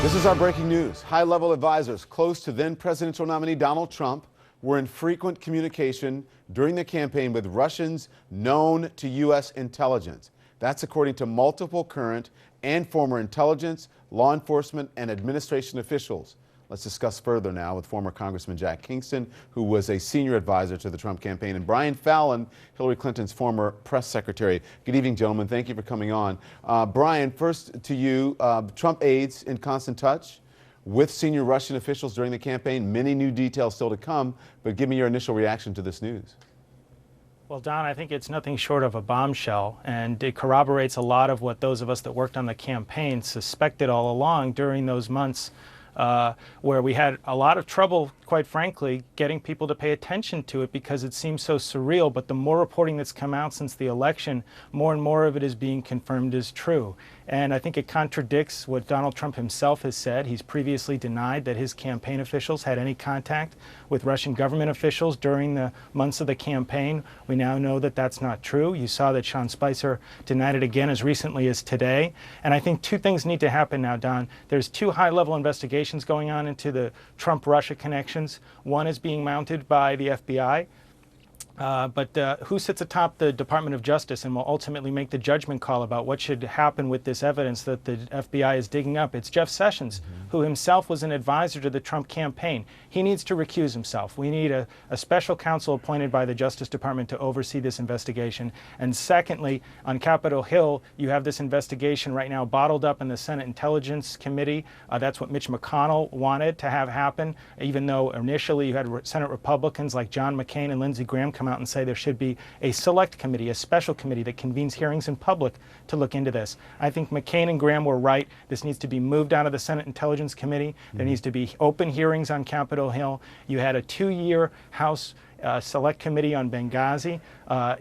This is our breaking news. High-level advisors close to then presidential nominee Donald Trump were in frequent communication during the campaign with Russians known to U.S. intelligence. That's according to multiple current and former intelligence, law enforcement, and administration officials. Let's discuss further now with former Congressman Jack Kinston, who was a senior advisor to the Trump campaign, and Brian Fallon, Hillary Clinton's former press secretary. Good evening, gentlemen. Thank you for coming on. Brian, first to you. Trump aides in constant touch with senior Russian officials during the campaign. Many new details still to come, but give me your initial reaction to this news. Well, Don, I think it's nothing short of a bombshell, and it corroborates a lot of what those of us that worked on the campaign suspected all along during those months where we had a lot of trouble, quite frankly, getting people to pay attention to it because it seems so surreal. But the more reporting that's come out since the election, more and more of it is being confirmed as true. And I think it contradicts what Donald Trump himself has said. He's previously denied that his campaign officials had any contact with Russian government officials during the months of the campaign. We now know that that's not true. You saw that Sean Spicer denied it again as recently as today. And I think two things need to happen now, Don. There's two high-level investigations going on into the Trump-Russia connections. One is being mounted by the FBI. But who sits atop the Department of Justice and will ultimately make the judgment call about what should happen with this evidence that the FBI is digging up? It's Jeff Sessions, who himself was an advisor to the Trump campaign. He needs to recuse himself. We need a special counsel appointed by the Justice Department to oversee this investigation. And secondly, on Capitol Hill, you have this investigation right now bottled up in the Senate Intelligence Committee. That's what Mitch McConnell wanted to have happen, even though initially you had Senate Republicans like John McCain and Lindsey Graham come out and say there should be a select committee, a special committee that convenes hearings in public to look into this. I think McCain and Graham were right. This needs to be moved out of the Senate Intelligence Committee. There needs to be open hearings on Capitol Hill. You had a 2-year House Select Committee on Benghazi.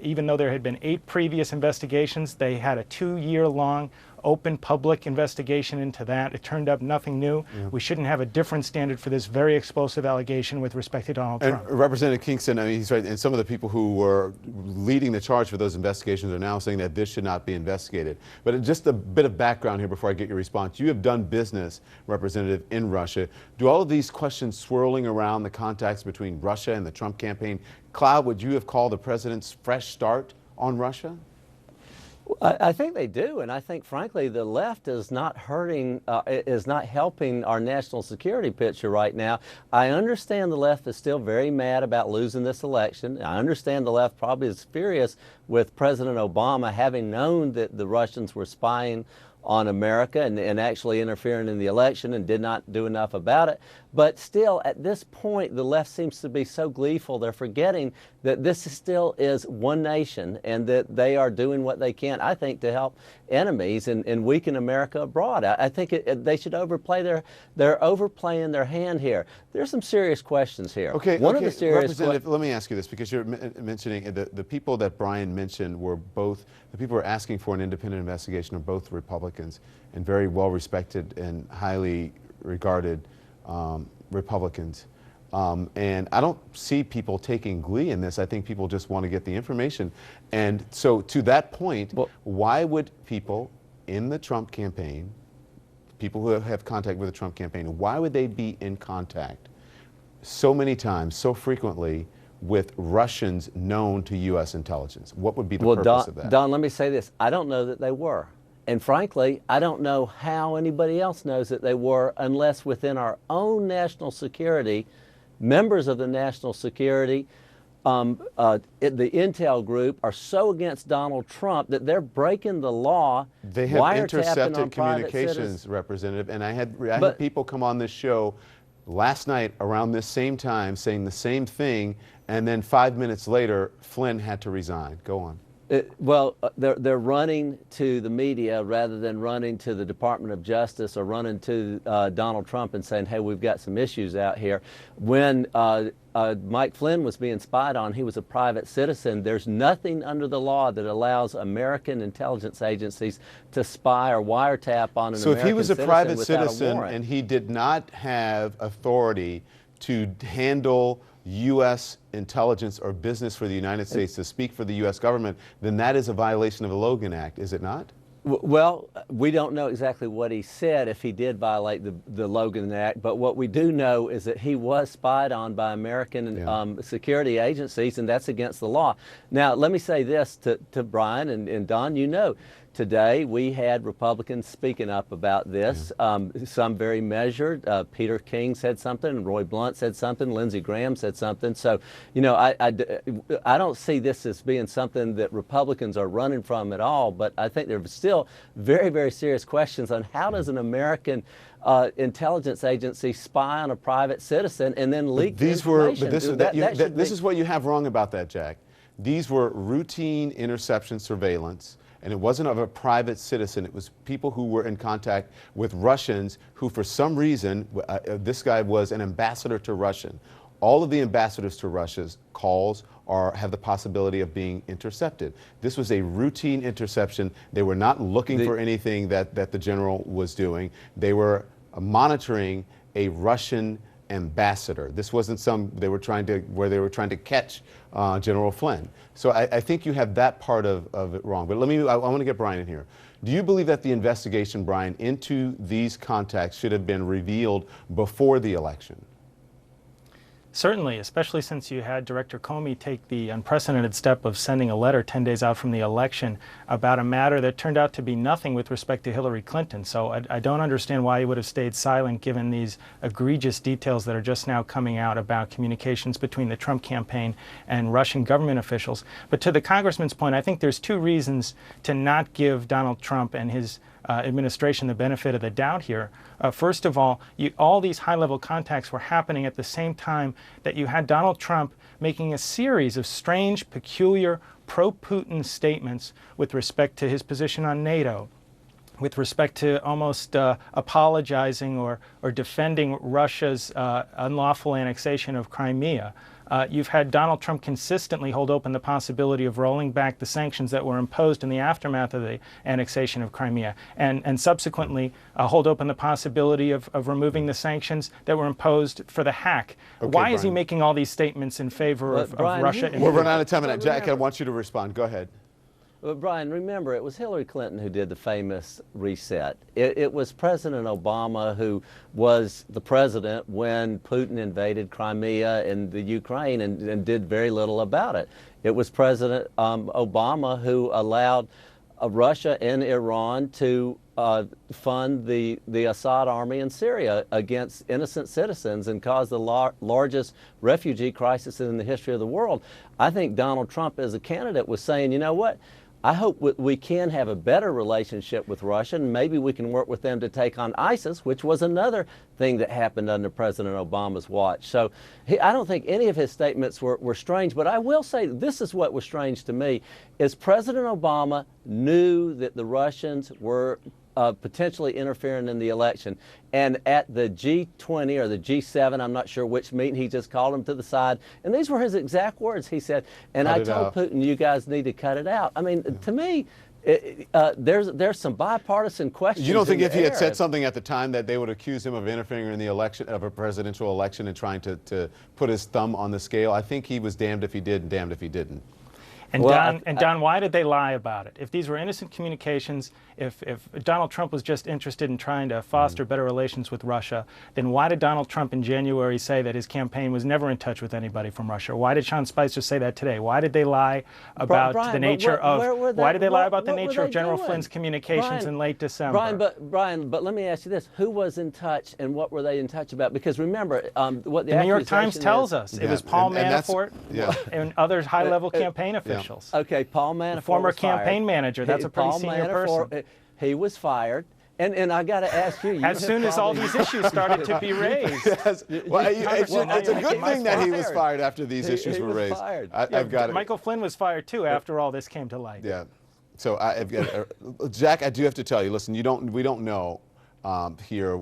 Even though there had been 8 previous investigations, they had a 2-year-long open public investigation into that. It turned up nothing new. We shouldn't have a different standard for this very explosive allegation with respect to Donald Trump. Representative Kinston, I mean, he's right, and some of the people who were leading the charge for those investigations are now saying that this should not be investigated. But just a bit of background here before I get your response. You have done business, Representative, in Russia. Do all of these questions swirling around the contacts between Russia and the Trump campaign cloud what you have called the president's fresh start on Russia? I think they do, and I think, frankly, the left is not helping our national security picture right now. I understand the left is still very mad about losing this election. I understand the left probably is furious with President Obama having known that the Russians were spying on America and actually interfering in the election and did not do enough about it. But still, at this point, the left seems to be so gleeful. They're forgetting that this still is one nation and that they are doing what they can, I think, to help enemies and weaken America abroad. I think they should overplay they're overplaying their hand here. There's some serious questions here. Okay, One of the serious Representative, let me ask you this, because you're mentioning the people that Brian mentioned were both, the people who are asking for an independent investigation are both Republicans and very well respected and highly regarded Republicans. And I don't see people taking glee in this. I think people just want to get the information. And so to that point, why would people in the Trump campaign, people who have contact with the Trump campaign, why would they be in contact so many times, so frequently, with Russians known to U.S. intelligence? What would be the purpose of that? Don, let me say this. I don't know that they were. And frankly, I don't know how anybody else knows that they were unless within our own national security, members of the national security, the intel group are so against Donald Trump that they're breaking the law. They have intercepted communications, Representative, and I had people come on this show last night around this same time saying the same thing, and then 5 minutes later, Flynn had to resign. Go on. They're running to the media rather than running to the Department of Justice or running to Donald Trump and saying, hey, we've got some issues out here. When Mike Flynn was being spied on, he was a private citizen. There's nothing under the law that allows American intelligence agencies to spy or wiretap on an American citizen. So if he was a private citizen and he did not have authority to handle U.S. intelligence or business for the United States, to speak for the U.S. government, then that is a violation of the Logan Act, is it not? Well, we don't know exactly what he said if he did violate the Logan Act, but what we do know is that he was spied on by American security agencies, and that's against the law. Now, let me say this to Brian and Don, you know, today we had Republicans speaking up about this, some very measured. Peter King said something, Roy Blunt said something, Lindsey Graham said something. So, you know, I don't see this as being something that Republicans are running from at all, but I think there are still very, very serious questions on how does an American intelligence agency spy on a private citizen and then leak This is what you have wrong about that, Jack. These were routine interception surveillance, and it wasn't of a private citizen. It was people who were in contact with Russians who, for some reason, this guy was an ambassador to Russia. All of the ambassadors to Russia's calls have the possibility of being intercepted. This was a routine interception. They were not looking for anything that the general was doing. They were monitoring a Russian ambassador. This wasn't they were trying to catch General Flynn. So I think you have that part of it wrong. But I want to get Brian in here. Do you believe that the investigation, Brian, into these contacts should have been revealed before the election? Certainly, especially since you had Director Comey take the unprecedented step of sending a letter 10 days out from the election about a matter that turned out to be nothing with respect to Hillary Clinton. So I don't understand why he would have stayed silent given these egregious details that are just now coming out about communications between the Trump campaign and Russian government officials. But to the Congressman's point, I think there's two reasons to not give Donald Trump and his administration the benefit of the doubt here. First of all, all these high-level contacts were happening at the same time that you had Donald Trump making a series of strange, peculiar, pro-Putin statements with respect to his position on NATO, with respect to almost apologizing or defending Russia's unlawful annexation of Crimea. You've had Donald Trump consistently hold open the possibility of rolling back the sanctions that were imposed in the aftermath of the annexation of Crimea, and subsequently hold open the possibility of removing the sanctions that were imposed for the hack. Okay, Why is he making all these statements in favor of Russia? We're running out of time. Jack, I want you to respond. Go ahead. Well, Brian, remember, it was Hillary Clinton who did the famous reset. It was President Obama who was the president when Putin invaded Crimea and the Ukraine and did very little about it. It was President Obama who allowed Russia and Iran to fund the Assad army in Syria against innocent citizens and cause the largest refugee crisis in the history of the world. I think Donald Trump as a candidate was saying, you know what? I hope we can have a better relationship with Russia, and maybe we can work with them to take on ISIS, which was another thing that happened under President Obama's watch. So I don't think any of his statements were strange, but I will say this is what was strange to me, is President Obama knew that the Russians were potentially interfering in the election. And at the G20 or the G7, I'm not sure which meeting, he just called them to the side. And these were his exact words. He said, and I told Putin, you guys need to cut it out. I mean, to me, there's some bipartisan questions. You don't think if he had said something at the time that they would accuse him of interfering in the election, of a presidential election, and trying to put his thumb on the scale? I think he was damned if he did and damned if he didn't. And well, Don, why did they lie about it? If these were innocent communications, if Donald Trump was just interested in trying to foster better relations with Russia, then why did Donald Trump in January say that his campaign was never in touch with anybody from Russia? Why did Sean Spicer say that today? Why did they lie about the nature of why did they lie about the nature of General Flynn's communications in late December? Brian, but let me ask you this: who was in touch, and what were they in touch about? Because remember, what the New York Times tells us it was Paul Manafort and other high-level campaign officials. Okay, Paul Manafort, the former campaign manager. That's a pretty senior person. He was fired. And I got to ask you. As soon as all these issues started to be raised. Yes. Well, it's a good thing that he was fired after these issues were raised. I've got it. Michael Flynn was fired too after all this came to light. Yeah. So, Jack, I do have to tell you. Listen, we don't know here.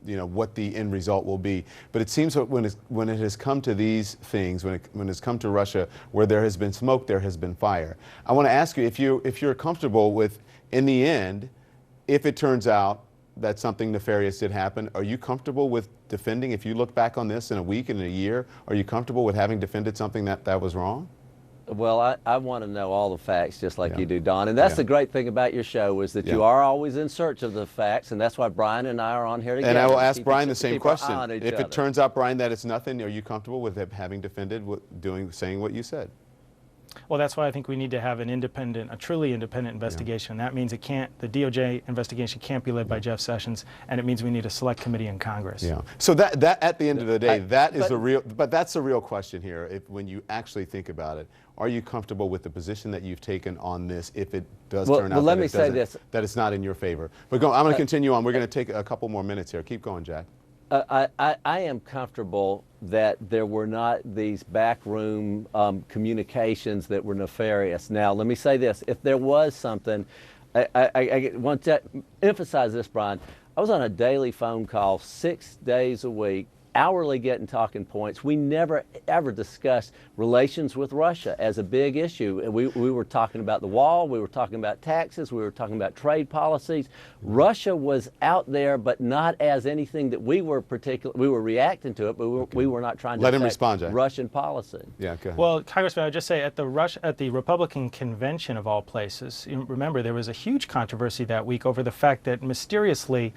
You know what the end result will be, but it seems that when it has come to these things, when it's come to Russia, where there has been smoke, there has been fire. I want to ask you if you're comfortable with, in the end, if it turns out that something nefarious did happen, are you comfortable with defending? If you look back on this in a week and in a year, are you comfortable with having defended something that was wrong? Well, I want to know all the facts just like Yeah. you do, Don. And that's Yeah. the great thing about your show is that you Yeah. are always in search of the facts, and that's why Brian and I are on here together. And I will to ask keep Brian each- the same keep our eye question. on each If other. it turns out, Brian, that it's nothing, are you comfortable with it having defended saying what you said? Well, that's why I think we need to have a truly independent investigation. That means the DOJ investigation can't be led by Jeff Sessions, and it means we need a select committee in Congress. Yeah. So that at the end of the day, that's the real question here. When you actually think about it, are you comfortable with the position that you've taken on this? If it does turn out let me say this. that it's not in your favor, but I'm going to continue on. We're going to take a couple more minutes here. Keep going, Jack. I am comfortable that there were not these backroom communications that were nefarious. Now, let me say this. If there was something, I want to emphasize this, Brian. I was on a daily phone call 6 days a week, hourly getting talking points. We never, ever discussed relations with Russia as a big issue. We were talking about the wall. We were talking about taxes. We were talking about trade policies. Russia was out there, but not as anything that we were reacting to it, but we were not trying to Let him affect respond, Jack. Russian policy. Yeah, go ahead. Well, Congressman, I would just say at the Republican convention of all places, remember there was a huge controversy that week over the fact that mysteriously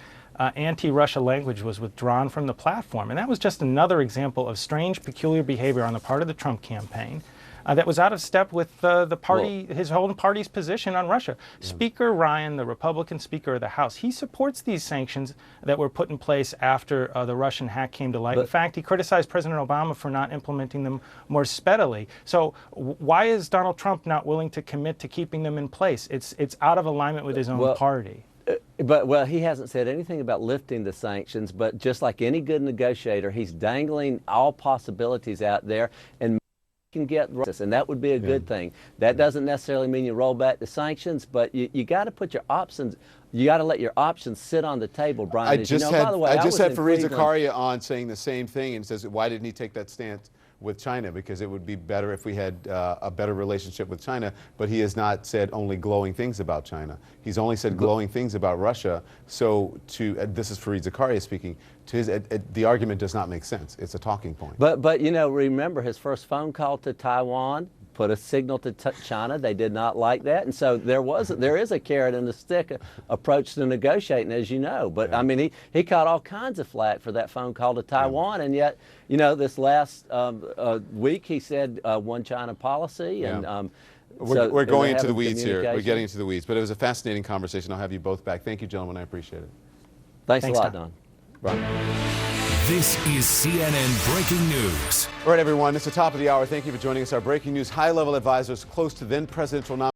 anti-Russia language was withdrawn from the platform. And that was just another example of strange, peculiar behavior on the part of the Trump campaign that was out of step with his whole party's position on Russia. Yeah. Speaker Ryan, the Republican Speaker of the House, he supports these sanctions that were put in place after the Russian hack came to light. In fact, he criticized President Obama for not implementing them more speedily. So why is Donald Trump not willing to commit to keeping them in place? It's out of alignment with his own party. Well, he hasn't said anything about lifting the sanctions, but just like any good negotiator, he's dangling all possibilities out there and can get this, and that would be a good thing. That doesn't necessarily mean you roll back the sanctions, but you got to put your options. You got to let your options sit on the table, Brian. I just had Fareed Cleveland. Zakaria on saying the same thing, and says, why didn't he take that stance with China? Because it would be better if we had a better relationship with China. But he has not said only glowing things about China. He's only said glowing things about Russia. So this is Fareed Zakaria speaking. The argument does not make sense. It's a talking point. But you know, remember his first phone call to Taiwan put a signal to China. They did not like that, and so there is a carrot and a stick approach to negotiating, as you know. But I mean, he caught all kinds of flack for that phone call to Taiwan, and yet, you know, this last week he said one China policy, and we're going into the weeds here. We're getting into the weeds, but it was a fascinating conversation. I'll have you both back. Thank you, gentlemen. I appreciate it. Thanks a lot, Don. Brian. This is CNN Breaking News. All right, everyone, it's the top of the hour. Thank you for joining us. Our breaking news: high-level advisors close to then presidential nominee